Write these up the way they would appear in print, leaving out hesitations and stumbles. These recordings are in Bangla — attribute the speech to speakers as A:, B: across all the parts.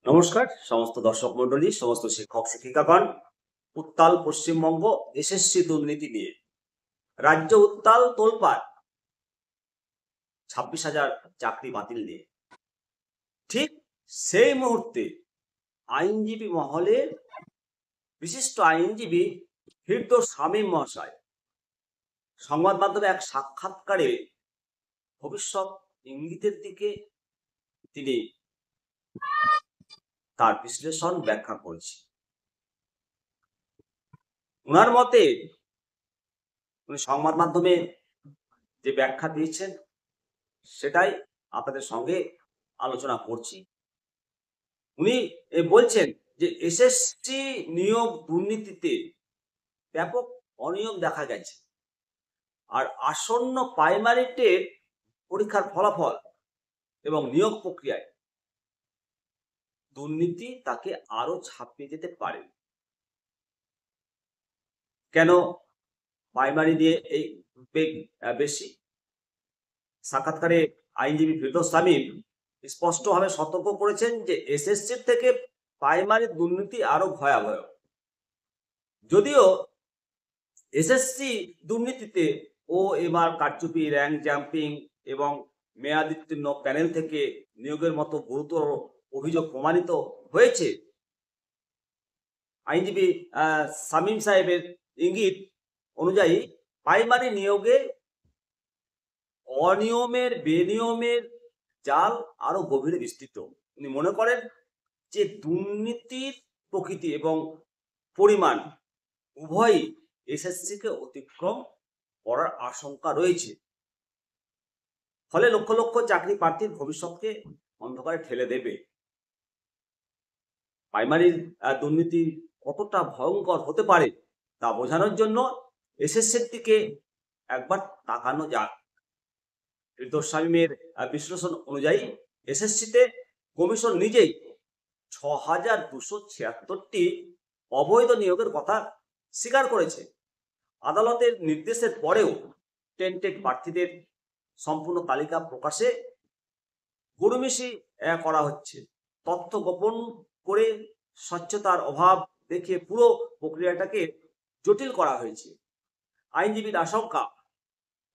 A: নমস্কার সমস্ত দর্শক মন্ডলী, সমস্ত শিক্ষক শিক্ষিকাগণ। উত্তাল পশ্চিমবঙ্গ এসএসসি দুর্নীতি নিয়ে রাজ্য উত্তাল তোলপাড়। 26,000 চাকরি বাতিল নিয়ে ঠিক সেই মুহূর্তে আইনজীবী মহলের বিশিষ্ট আইনজীবী ফিরদৌস শামীম মহাশয় সংবাদ মাধ্যমে এক সাক্ষাৎকারে ভবিষ্যৎ ইঙ্গিতের দিকে তিনি তার বিশ্লেষণ ব্যাখ্যা করেছে। ওনার মতে উনি সংবাদ মাধ্যমে যে ব্যাখ্যা দিয়েছেন সেটাই আপনাদের সঙ্গে আলোচনা করছি। উনি বলছেন যে এসএসসি নিয়োগ দুর্নীতিতে ব্যাপক অনিয়ম দেখা গেছে, আর আসন্ন প্রাইমারি টেট পরীক্ষার ফলাফল এবং নিয়োগ প্রক্রিয়ায় দুর্নীতি তাকে আরো ছাপিয়ে যেতে পারে। কেন প্রাইমারি দিয়ে এই বেগ বেশি? সাক্ষাৎকারে আইনজীবী ফিরদৌস শামীম স্পষ্টভাবে সতর্ক করেছেন যে এসএসসির থেকে প্রাইমারি দুর্নীতি আরো ভয়াবহ। যদিও এসএসসি দুর্নীতিতে ওএমআর কারচুপি, র্যাঙ্ক জাম্পিং এবং মেয়াদোত্তীর্ণ প্যানেল থেকে নিয়োগের মতো গুরুতর অভিযোগ প্রমাণিত হয়েছে, আইনজীবী শামীম সাহেবের ইঙ্গিত অনুযায়ী প্রাইমারি নিয়োগে অনিয়মের বেনিয়মের জাল আরো গভীরে বিস্তৃত। উনি মনে করেন যে দুর্নীতির প্রকৃতি এবং পরিমাণ উভয়ই এসএসসিকে অতিক্রম করার আশঙ্কা রয়েছে। ফলে লক্ষ লক্ষ চাকরি প্রার্থীর ভবিষ্যৎকে অন্ধকারে ঠেলে দেবে। প্রাইমারির দুর্নীতি কতটা ভয়ঙ্কর হতে পারে তা বোঝানোর জন্য এসএসসির দিকে একবার তাকানো যাক। ফিরদৌস শামীমের বিশ্লেষণ অনুযায়ী এসএসসিতে কমিশন নিজেই 6,276টি অবৈধ নিয়োগের কথা স্বীকার করেছে। আদালতের নির্দেশের পরেও টেন্টেড প্রার্থীদের সম্পূর্ণ তালিকা প্রকাশে গড়িমসি করা হচ্ছে। তথ্য গোপন করে স্বচ্ছতার অভাব দেখিয়ে পুরো প্রক্রিয়াটাকে জটিল করা হয়েছে। আইনজীবীর আশঙ্কা,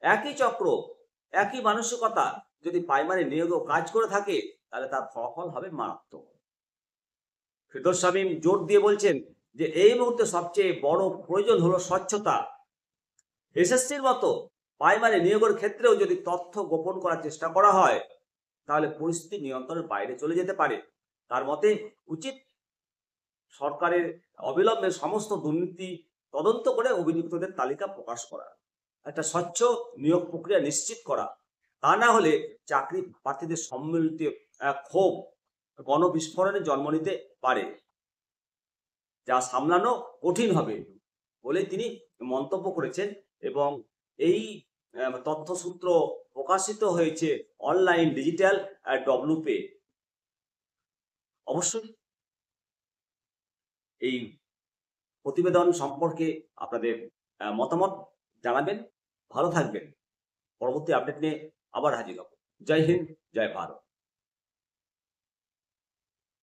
A: একই চক্র একই মানসিকতা যদি প্রাইমারি নিয়োগেও কাজ করে থাকে তাহলে তার ফলাফল হবে মারাত্মক। ফিরদৌস শামীম জোর দিয়ে বলছেন যে এই মুহূর্তে সবচেয়ে বড় প্রয়োজন হলো স্বচ্ছতা। এসএসসির মতো প্রাইমারি নিয়োগের ক্ষেত্রেও যদি তথ্য গোপন করার চেষ্টা করা হয় তাহলে পরিস্থিতি নিয়ন্ত্রণের বাইরে চলে যেতে পারে। তার মতে উচিত সরকারের অবিলম্বে সমস্ত দুর্নীতি তদন্ত করে অভিযুক্তদের তালিকা প্রকাশ করা, একটা স্বচ্ছ নিয়োগ প্রক্রিয়া নিশ্চিত করা। তা না হলে চাকরি প্রার্থীদের সম্মিলিত ক্ষোভ গণবিস্ফোরণে জন্ম নিতে পারে, যা সামলানো কঠিন হবে বলে তিনি মন্তব্য করেছেন। এবং এই তথ্যসূত্র প্রকাশিত হয়েছে অনলাইন ডিজিটাল ডব্লুপে। অবশ্যই এই প্রতিবেদন সম্পর্কে আপনাদের মতামত জানাবেন। ভালো থাকবেন। পরবর্তী আপডেট নিয়ে আবার হাজির হব। জয় হিন্দ, জয় ভারত।